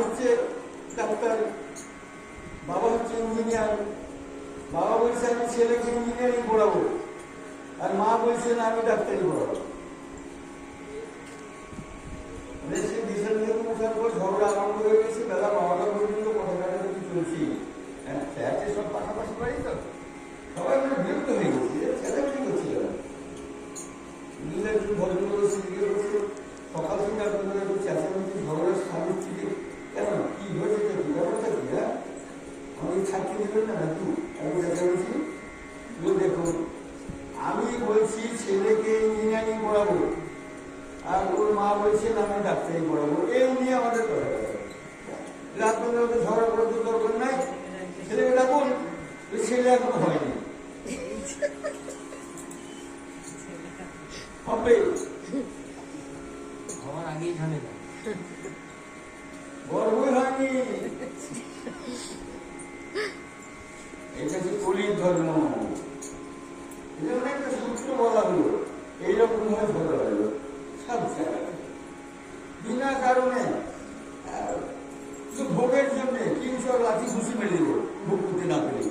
হচ্ছে ডাক্তার, বাবা হচ্ছে ইঞ্জিনিয়ার। বাবা বলছে আমি ছেলেকে ইঞ্জিনিয়ারিং পড়াবো, আর মা বলছে না আমি ডাক্তারি পড়াবো। সে বিশাল থেকে বসার পর ঝগড়া আরম্ভ হয়ে গেছে, বেলা 12টা পর্যন্ত কথা কাটাকাটি চলছি। সব পাশাপাশি বাড়ি তো, সবাই মানে বিরক্ত হয়ে গেছে, ছেলেমেয়ে করছিল একটু ভদ্রলোক সিদ্ধিকে বসে সকাল থেকে আপনাদের একটু চেঁচামেচি ঝগড়ার স্বামীর থেকে কেন কি হয়েছে, কি ব্যাপারটা কি? হ্যাঁ, আমি ছাড়তে দিবেন না নাকি? আমি চেঁচামেচি দেখুন, আমি বলছি ছেলেকে ইঞ্জিনিয়ারিং পড়াবো, আর ওর মা বলছেন আমি ডাক্তারি পড়াবো। এই নিয়ে আমাদের কথা আপনাদের ওদের ঝগড়া করার তো দরকার নাই। ছেলেকে ডাকুন, ছেলে এখনো হয়নি, হবে আমার আগেই জানে না, গর্বই হয়নি। এটা হচ্ছে কলির ধর্ম। এটা একটা সূত্র বলা হলো, এইরকম ভাবে ধরা হলো সব জায়গায় বিনা কারণে, ভোগের জন্য কিংসর লাঠি ঘুষি মেরে দিব, ভোগ করতে না পেরে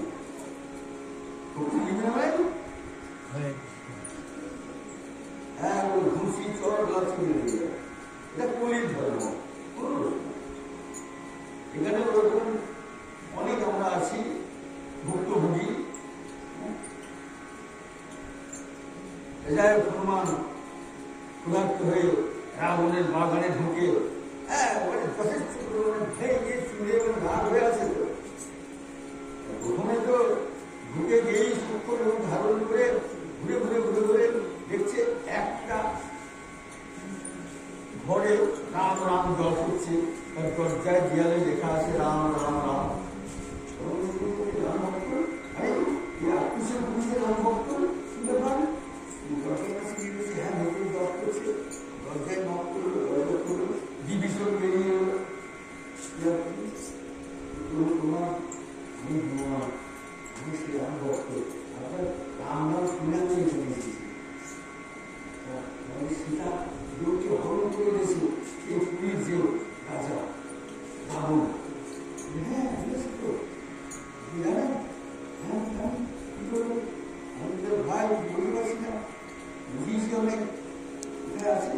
হ্যাঁ, ওই ঘুষি চর লাঠি মেরে দিব। এটা কলির ধর্ম। এখানে ওরকম অনেক আমরা আছি ভুক্তভোগী। যাই হোক, হনুমান ক্ষুধার্ত হয়ে রাবণের বাগানে ঢুকে প্রথমে তো ঢুকে গিয়েই সূক্ষ্ম রূপ ধারণ করে ঘুরে ঘুরে ঘুরে ঘুরে দেখছে একটা ঘরে রাম রাম জপ হচ্ছে, তার দরজায় দেয়ালে লেখা আছে রাম রাম রাম। রাম ভক্ত শুনতে পান, হ্যাঁ নতুন জপ করছে, দরজায় নক করলো, দরজা করলো, বিভীষণ বেরিয়ে এলো। তোমার আমি হনুমান, আমি শ্রী রাম ভক্ত, আপনার রাম নাম শুনে আমি এখানে এসেছি। সীতা লোককে হরণ করে দিয়েছে এই পুরীর যে রাজা রাবণ। হ্যাঁ তো জানেন, হ্যাঁ কি করবো, আমি তো ভাই বলতে পারছি না, বুঝিয়েছি অনেক, কোথায় আছে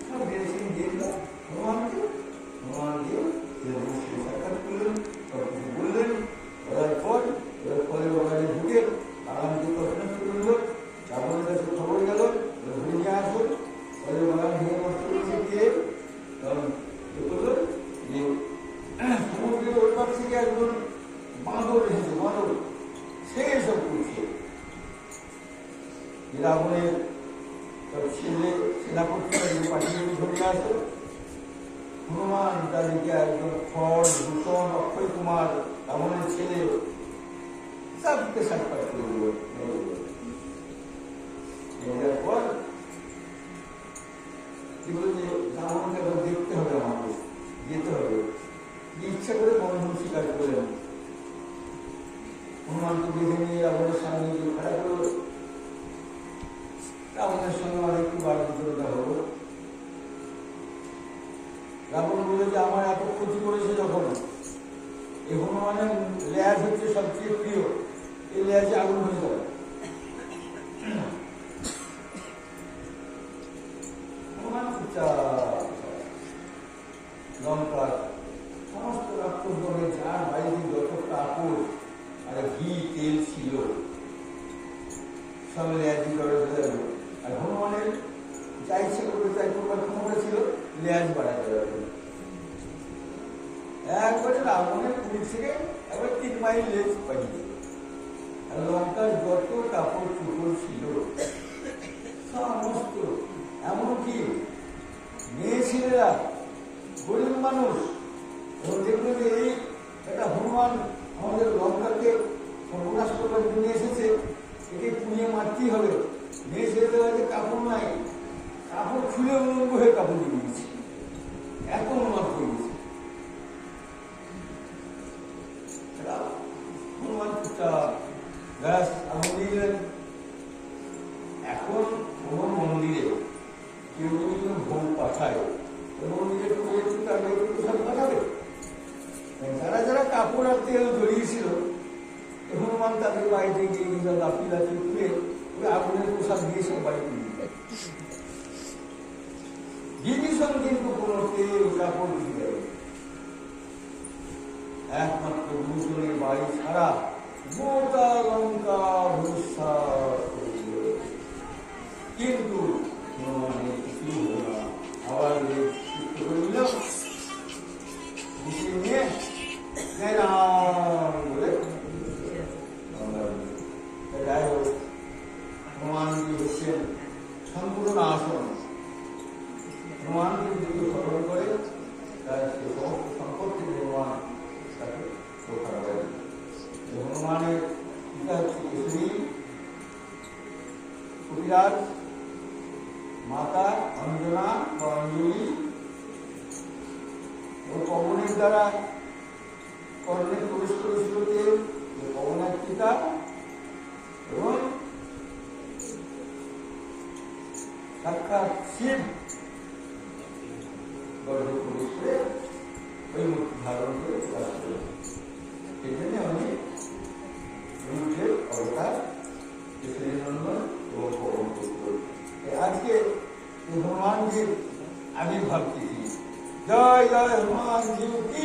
সব বেড়েছি দিয়ে দিলাম হনুমানকে। হনুমানকে সাক্ষাৎ করলেন, সব কিছু বললেন, বলার পর ফলে বাগানে ঢুকে বাগানকে প্রশ্ন করল, রাবণের কাছে খবর গেল, ধরে নিয়ে আসুন। ফলে বাগান ভেঙে নষ্ট করেছে কে? কারণ এ করলো যে সমুদ্রের ওই পাশ থেকে একজন বাঁদর এসেছে, বাঁদর সে সব করছে। রাবণের ছেলে সেনাপতি পাঠিয়ে ধরে আসো। হনুমান তাদেরকে একজন খড় দূষণ অক্ষয় কুমার রাবণের ছেলে সবকে সাক্ষাৎ করে দিল। পর কি বলে যে রাবণকে দেখতে হবে, আমাকে যেতে হবে, ইচ্ছা করে বন্ধন স্বীকার করলেন। হনুমানকে বেঁধে নিয়ে রাবণের সামনে গিয়ে খাড়া করল। রাবণের সঙ্গে আমার একটু বার্ধক্যতা হলো। রাবণ বলে যে আমার এত ক্ষতি করেছে যখন, এই হনুমানের লেজ হচ্ছে সবচেয়ে প্রিয়, এই লেজে আগুন হয়ে যাবে। হনুমান লঙ্কার সমস্ত রাক্ষসগণের যার বাড়িতে যত কাপড় আর ঘি তেল ছিল সব লেজ করে গেল। আর হনুমানের যা ইচ্ছে করবে তাই করবার ক্ষমতা ছিল, লেজ বাড়াতে যাবে। একবারে রাবণের পুরী থেকে একবার 3 মাইল লেজ পাঠিয়ে, আর লঙ্কার যত কাপড় চুপড় ছিল সমস্ত, এমনকি মেয়ে ছেলেরা, গরিব মানুষ, এবং দেখলো যে এই একটা হনুমান আমাদের লঙ্কাকে সর্বনাশ করবার জন্য এসেছে, একে পুড়িয়ে মারতেই হবে। মেয়ে ছেলেদের কাছে কাপড় নাই, কাপড় খুলে উলঙ্গ হয়ে কাপড় দিয়ে দিয়েছে, এত উন্মাদ হয়ে গেছে। হনুমান ব্যাস আগুন দিলেন। এখন কোনো মন্দিরে কেউ যদি কোনো ভোগ পাঠায়, মন্দিরে একটু তার সব পাঠাবে, যারা যারা কাপড় আর তেল জড়িয়েছিল, হনুমান তাদের বাড়িতে গিয়ে নিজের লাফি লাফি তুলে ওই আগুনের পোশাক দিয়ে সব বাড়ি তুলে বিভীষণ কিন্তু কোনো তেল কাপড় দিতে দেয়, একমাত্র দুজনের বাড়ি ছাড়া গোটা লঙ্কা ভূমিষ্ঠ কিন্তু হনুমানের কিছু হলো না। আবার করল নিয়ে বলে যাই হোক, হনুমানজি হচ্ছেন সম্পূর্ণ আসন। হনুমানকে যদি স্মরণ করে তার সে সমস্ত সম্পত্তি হনুমান তাকে রক্ষা করে। হনুমানের পিতা হচ্ছে কেশরী, কবিরাজ, মাতা অঞ্জনা বা অঞ্জলি ও পবনের দ্বারা কর্ণে প্রবেশ করেছিল যে পবনের পিতা, এবং সাক্ষাৎ শিব গর্ভে প্রবেশ করে ওই মূর্তি ধারণ করে প্রকাশ করে। সেই জন্য আমি রূপের অবতার কেশরী নন্দন এবং পবন পুত্র। আজকে হনুমানজির আবির্ভাব তিথি। জয় জয় হনুমানজি কি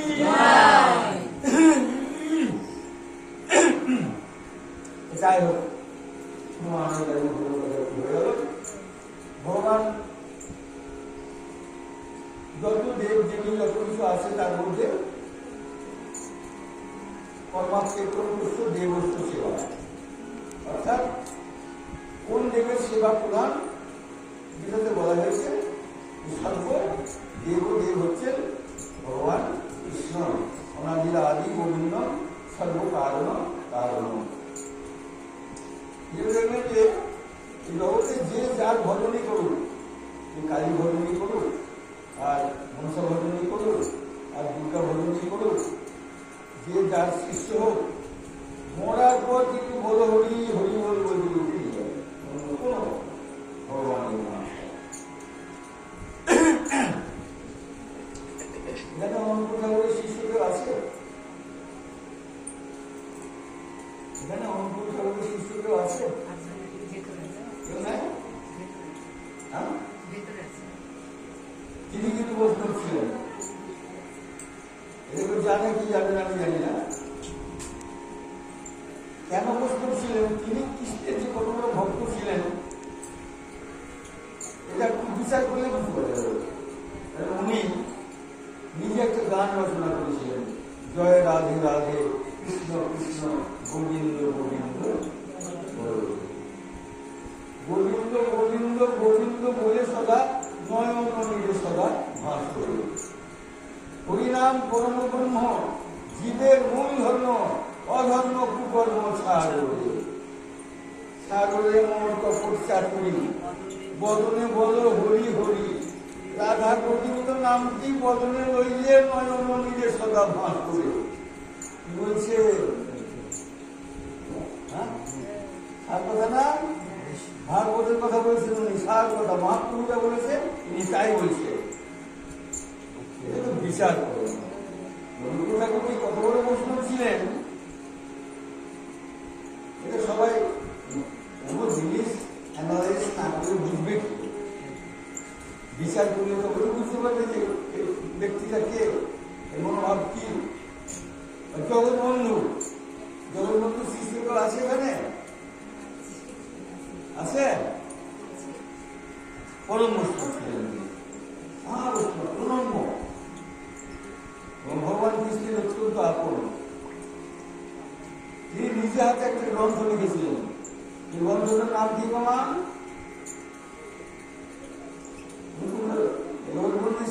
যাই হোক, ভগবান যত দেব দেবী যত কিছু আছে তার মধ্যে কর্মাক্ষেত্র দেবস্ব সেবা, অর্থাৎ কোন দেবের সেবা প্রধান, যেটাতে বলা হয়েছে সর্ব দেব হচ্ছেন ভগবান কৃষ্ণ, অনাদির আদি গোবিন্দ সর্বকারণ কারণ। দেখবেন যে এই জগতে যে যার ভজনই করুক, কালী ভজনই করুক, আর মনসা ভজনই করুক, আর দুর্গা ভজনই করুক, যে যার শিষ্য হোক, মরার পর কিন্তু বলো হরি হরি বল বলতে উঠেই যাবে, কোনো ভগবানের নাম। এখানে অনন্ত ঠাকুরের শিষ্য কেউ আছে? এখানে অনন্ত ঠাকুরের শিষ্য কেউ আছে? কেউ নাই? তিনি কিন্তু বৈষ্ণব ছিলেন, এগুলো জানে কি জানেন আমি জানি না। কেন বৈষ্ণব ছিলেন? তিনি কৃষ্ণের যে কত বড় ভক্ত ছিলেন এটা একটু বিচার করলে বুঝতে পারবে। উনি নিজে একটা গান রচনা করেছিলেন, জয় রাধে রাধে কৃষ্ণ কৃষ্ণ গোবিন্দ গোবিন্দ গোবিন্দ গোবিন্দ গোবিন্দ বলে সদা নয়ন নিরে সদা ভাস করে। হরিনাম পরম ব্রহ্ম জীবের মূল ধর্ম, অধর্ম কুকর্ম সাগরে সাগরে মোর কপট চাকুরি, বদনে বলো হরি হরি, রাধা গোবিন্দ নামটি বদনে লইলে নয়ন নিরে সদা ভাস করে। কি বলছে? সার কথা না, ভাগবতের কথা বলছেন উনি, সার কথা মহাপ্রভুটা বলেছে, উনি তাই বলছে। এটা তো বিচার করেন ঠাকুর কত বড় বৈষ্ণব ছিলেন, এটা সবাই কোনো জিনিস অ্যানালাইজ না করে বুঝবে কি, বিচার করলে তো ওই বুঝতে পারবে যে ব্যক্তিটা কে, মনোভাব কি। জগৎবন্ধু জগৎবন্ধু শিষ্য আছে এখানে, আছে পরম বৈষ্ণব ছিলেন, মহাবৈষ্ণব প্রণম্য এবং ভগবান কৃষ্ণের অত্যন্ত আপন। তিনি নিজে হাতে একটা গ্রন্থ লিখেছিলেন, এই গ্রন্থটার নাম কি বাবা?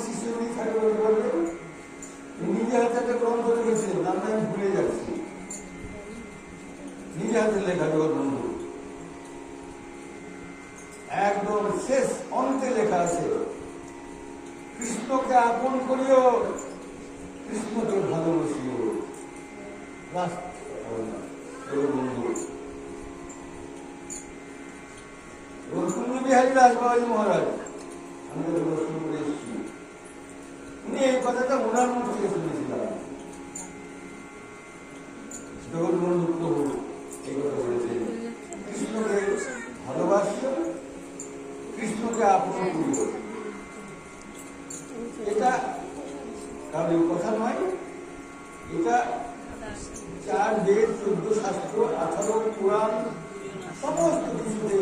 শিষ্য যদি থাকে বলবে, নিজে হাতে একটা গ্রন্থ লিখেছিলেন, নামটা আমি ভুলে যাচ্ছি, নিজে হাতে লেখা জগৎবন্ধু। একদম শেষ অন্তে লেখা আছে, কৃষ্ণকে আপন করিও, কৃষ্ণকে ভালোবাসিও। বিহারী দাস বাবাজি মহারাজ আমাদের দর্শন করে এসেছি, উনি এই কথাটা ওনার মুখ থেকে শুনেছিলাম। কারণ এই কথা নয়, এটা 4 বেদ, 14 শাস্ত্র, 18 পুরাণ সমস্ত কিছুতে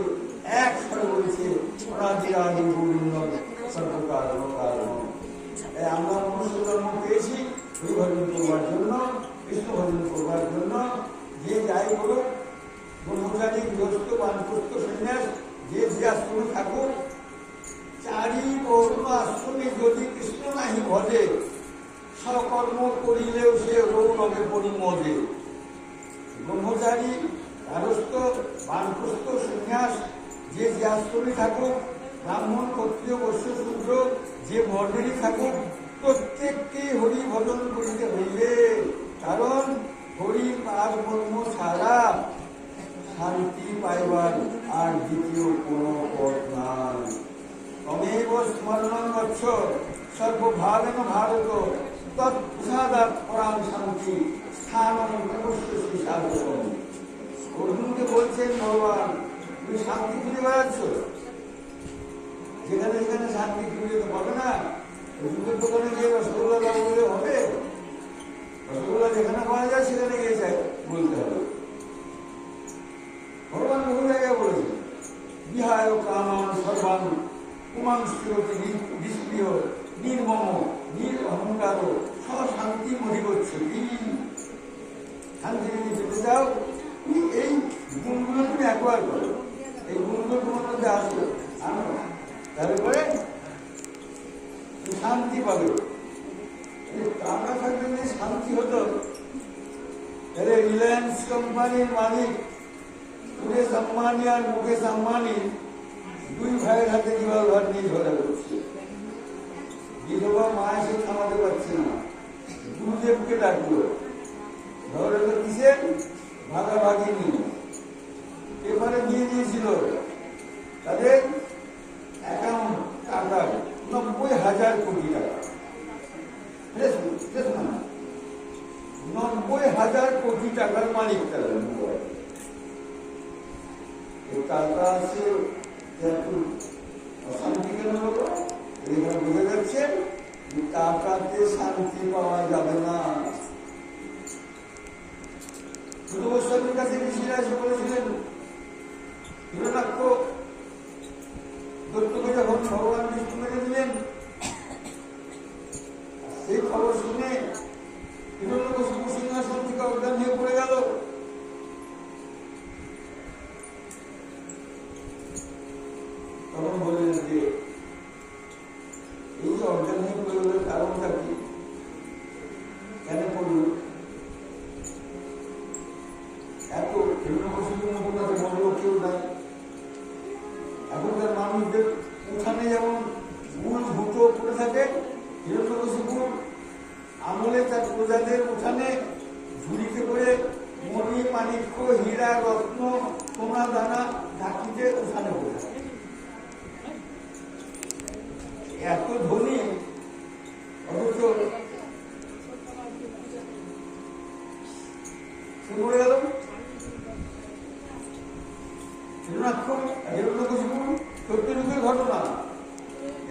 একসাথে বলেছে অনাদিরাদি গোবিন্দ সর্বকারণ কারণ। আমরা মনুষ্য জন্ম পেয়েছি ওই ভজন করবার জন্য, কৃষ্ণ ভজন করবার জন্য। যে যাই করুক, ব্রহ্মচারী, গৃহস্থ, বানপ্রস্থ, সন্ন্যাস, যে যে আশ্রমে থাকুক, 4 বর্ণ আশ্রমে যদি কৃষ্ণ নাহি ভজে, সকর্ম করিলেও সে রৌরবে পরিমজে। ব্রহ্মচারী, গারস্থ, বানপ্রস্থ, সন্ন্যাস, যে যে আশ্রমে থাকুক, ব্রাহ্মণ, ক্ষত্রিয়, বৈশ্য, শূদ্র, যে বর্ণেরই থাকুক, প্রত্যেককে হরি ভজন করিতে হইবে। কারণ হরি পাদ কর্ম ছাড়া শান্তি পাইবার আর দ্বিতীয় কোন পথ নাই। তমেব স্মরণং গচ্ছ সর্বভাবেন ভারত, তৎসাদাৎ পরাং শান্তি স্থানং তপস্যসি সাধকম। অর্জুনকে বলছেন ভগবান, তুমি শান্তি খুঁজে বেড়াচ্ছ, যেখানে যেখানে শান্তি খুঁজে তো পাবে না। ওষুধের দোকানে গিয়ে রসগোল্লা দাও বলে হবে? রসগোল্লা যেখানে পাওয়া যায় সেখানে গিয়ে চাই বলতে হবে। ভগবান বহু জায়গায় বলেছে, বিহায় কামান সর্বান পুমাংস্তি নিষ্ক্রিয় নির্মম নির অহংকার শান্তি মধিবচ্ছ। শান্তি যদি পেতে চাও, এই গুণগুলো তুমি একবার করো, এই গুণগুলো তোমার মধ্যে আসো, আনো, তারপরে শান্তি পাবে। টাকা থাকলে যদি শান্তি হতো, তাহলে রিলায়েন্স কোম্পানির মালিক মুকেশ আম্বানি আর মুকেশ আম্বানি 2 ভাইয়ের হাতে রিভলভার নিয়ে ঝগড়া করছে। বিধবা মা এসে থামাতে পারছে না, গুরুদেবকে ডাকলো। ঝগড়াটা কিসে? ভাগাভাগি নিয়ে। এবারে দিয়ে দিয়েছিল তাদের অ্যাকাউন্ট টাকা 90,000 কোটি টাকা। 90,000 কোটি টাকার মালিক তারা। টাকা আছে, অশান্তি কেন হলো? এখানে বোঝা যাচ্ছে টাকাতে শান্তি পাওয়া যাবে না। শুধু গোস্বামীর কাছে ঋষিরা এসে বলেছিলেন, হিরণ্যাক্ষ দৈত্যকে যখন ভগবান বিষ্ণু মেরে দিলেন, সেই খবর শুনে হিরণ্যকশিপু সিংহাসন থেকে অজ্ঞান হয়ে পড়ে গেল। তখন বললেন যে এই যে অজ্ঞান হয়ে পড়ে গেল, কারণটা কি, কেন পড়ল? এত হিরণ্যকশিপুর মতো বড় কেউ নাই। এখনকার মানুষদের উঠানে যেমন গুল ভুটো পড়ে থাকে, হিরণ্যকশিপুর আমলে তার প্রজাদের উঠানে ঝুড়িতে করে মণি, মাণিক্য, হীরা, রত্ন, সোনা দানা ঢাকিতে উঠানে পড়ে থাকে। এত ধনী, অথচ পড়ে গেল। হিরণ্যকশিপু সত্যযুগের ঘটনা,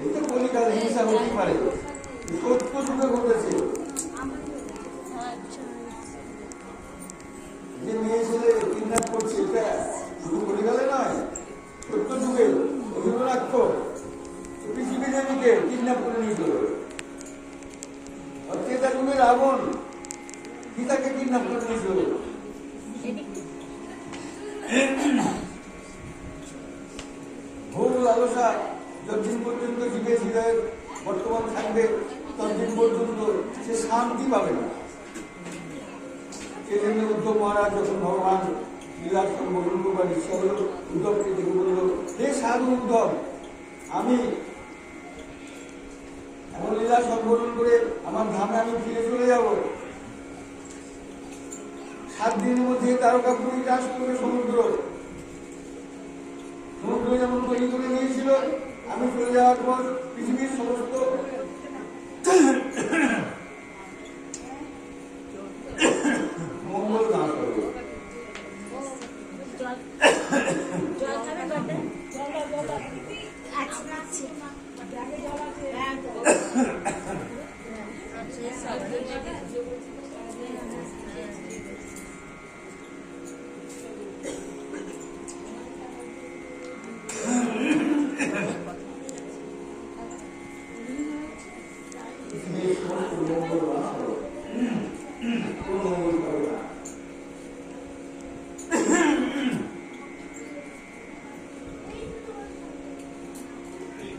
এই তো কলিকাল হিংসা হতে পারে, সত্যযুগে ঘটেছে। যে মেয়ে ছেলে কিডন্যাপ করছে, এটা শুধু কলিকালে নয়, সত্যযুগে হিরণ্যাক্ষ পৃথিবী দেবীকে কিডন্যাপ করে নিয়ে চলে। ত্রেতা যুগে রাবণ সীতাকে কিডন্যাপ করে নিয়ে চলে। ভোগ লালসা যতদিন পর্যন্ত জীবের হৃদয়ের বর্তমান থাকবে, ততদিন পর্যন্ত সে শান্তি পাবে না। সেজন্য উদ্ধব মহারাজ যখন ভগবান লীলা সম্বোধন করবার ইচ্ছা হল, উদ্ধবকে দেখে বলল, হে সাধু উদ্ধব, আমি এমন লীলা সম্বোধন করে আমার ধামে আমি ফিরে চলে যাব। 7 দিনের মধ্যে তারকাপুরী চাষ করবে সমুদ্র। সমুদ্র যেমন তৈরি করে নিয়েছিল, আমি চলে যাওয়ার পর পৃথিবীর সমস্ত মঙ্গল না করবে। মঙ্গল বাস হবে, কোনো মঙ্গল পাবে না।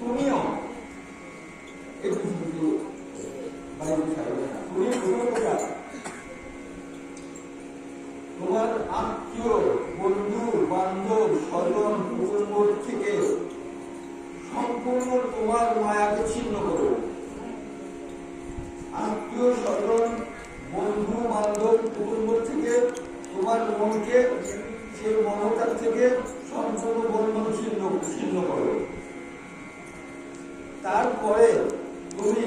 তুমিও এই পৃথিবীতে বাইরে থাকবে না। তুমি কোথা তোমার আত্মীয়, বন্ধু, বান্ধব, স্বজন, কুটুম্ব থেকে সম্পূর্ণ তোমার মায়াকে ছিন্ন করো। আত্মীয়, স্বজন, বন্ধু, বান্ধব, কুটুম্ব থেকে তোমার মনকে, সেই মমতার থেকে সম্পূর্ণ বন্ধন ছিন্ন করো। তারপরে তুমি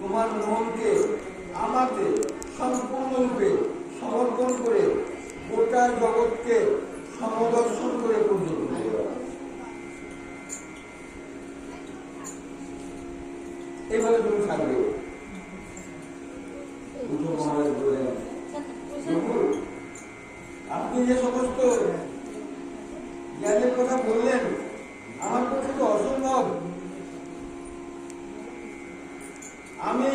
তোমার মনকে আমাকে সম্পূর্ণরূপে সমর্পণ করে গোটা জগৎকে সমদর্শন করে পর্যন্ত এভাবে তুমি থাকবে। মহারাজ বললেন, আপনি যে সমস্ত জ্ঞানের কথা বললেন আমার পক্ষে তো অসম্ভব। আমি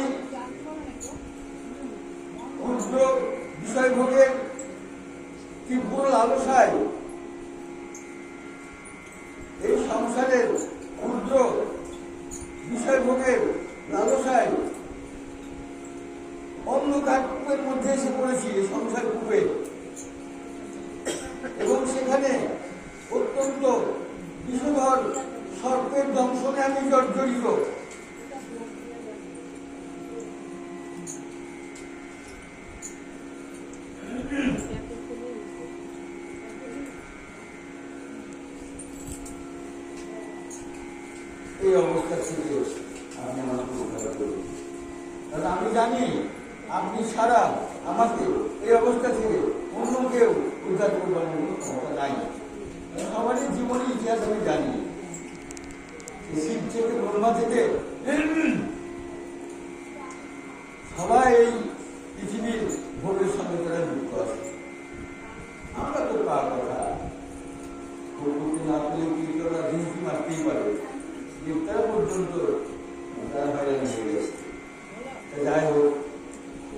ক্ষুদ্র বিষয় ভোগের তীব্র লালসায়, এই সংসারের ক্ষুদ্র বিষয় ভোগের লালসায় অন্ধকার কূপের মধ্যে এসে পড়েছি, সংসার কূপে, এবং সেখানে অত্যন্ত বিষধর সর্পের দংশনে আমি জর্জরিত। এই অবস্থা থেকে আপনি আমাকে উদ্ধার করুন, কারণ আমি জানি আপনি ছাড়া আমাকে এই অবস্থা থেকে অন্য কেউ উদ্ধার করবার কোনো ক্ষমতা নাই। সবারই জীবনের ইতিহাস আমি জানি, শিব থেকে ব্রহ্মা থেকে সবাই এই পৃথিবীর ভোগের সঙ্গে তারা যুক্ত আছে। আমরা তো পাওয়ার কথা করতে না পেলে কীর্তনা ঝুঁকি মারতেই পারে, গ্রেপ্তার পর্যন্ত তারা হয়রানি হয়ে গেছে। যাই হোক,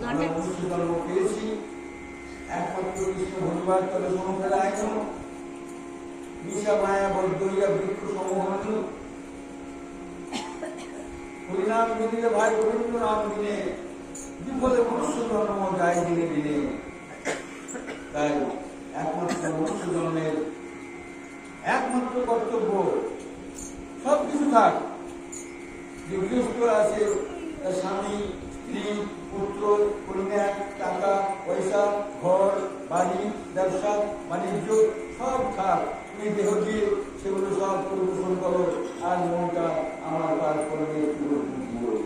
আমরা মনুষ্য জন্ম পেয়েছি একমাত্র কৃষ্ণ ধন্যবাদ তবে সমুখের আইন বিষা মায়া বদ্ধ হইয়া বৃক্ষ সমহনু হরিনাম দিনে ভাই গোবিন্দ নাম দিনে বিফলে মনুষ্য জন্ম যায় দিনে দিনে। তাই একমাত্র মনুষ্য জন্মের একমাত্র কর্তব্য, সবকিছু থাক, যে গৃহস্থ আছে তার স্বামী, স্ত্রী, পুত্র, কন্যা, টাকা পয়সা, ঘর বাড়ি, ব্যবসা বাণিজ্য সব থাক, তুমি দেহ দিয়ে সেগুলো সব পরিবেশন করো, আর মনটা আমার কাজ করবে।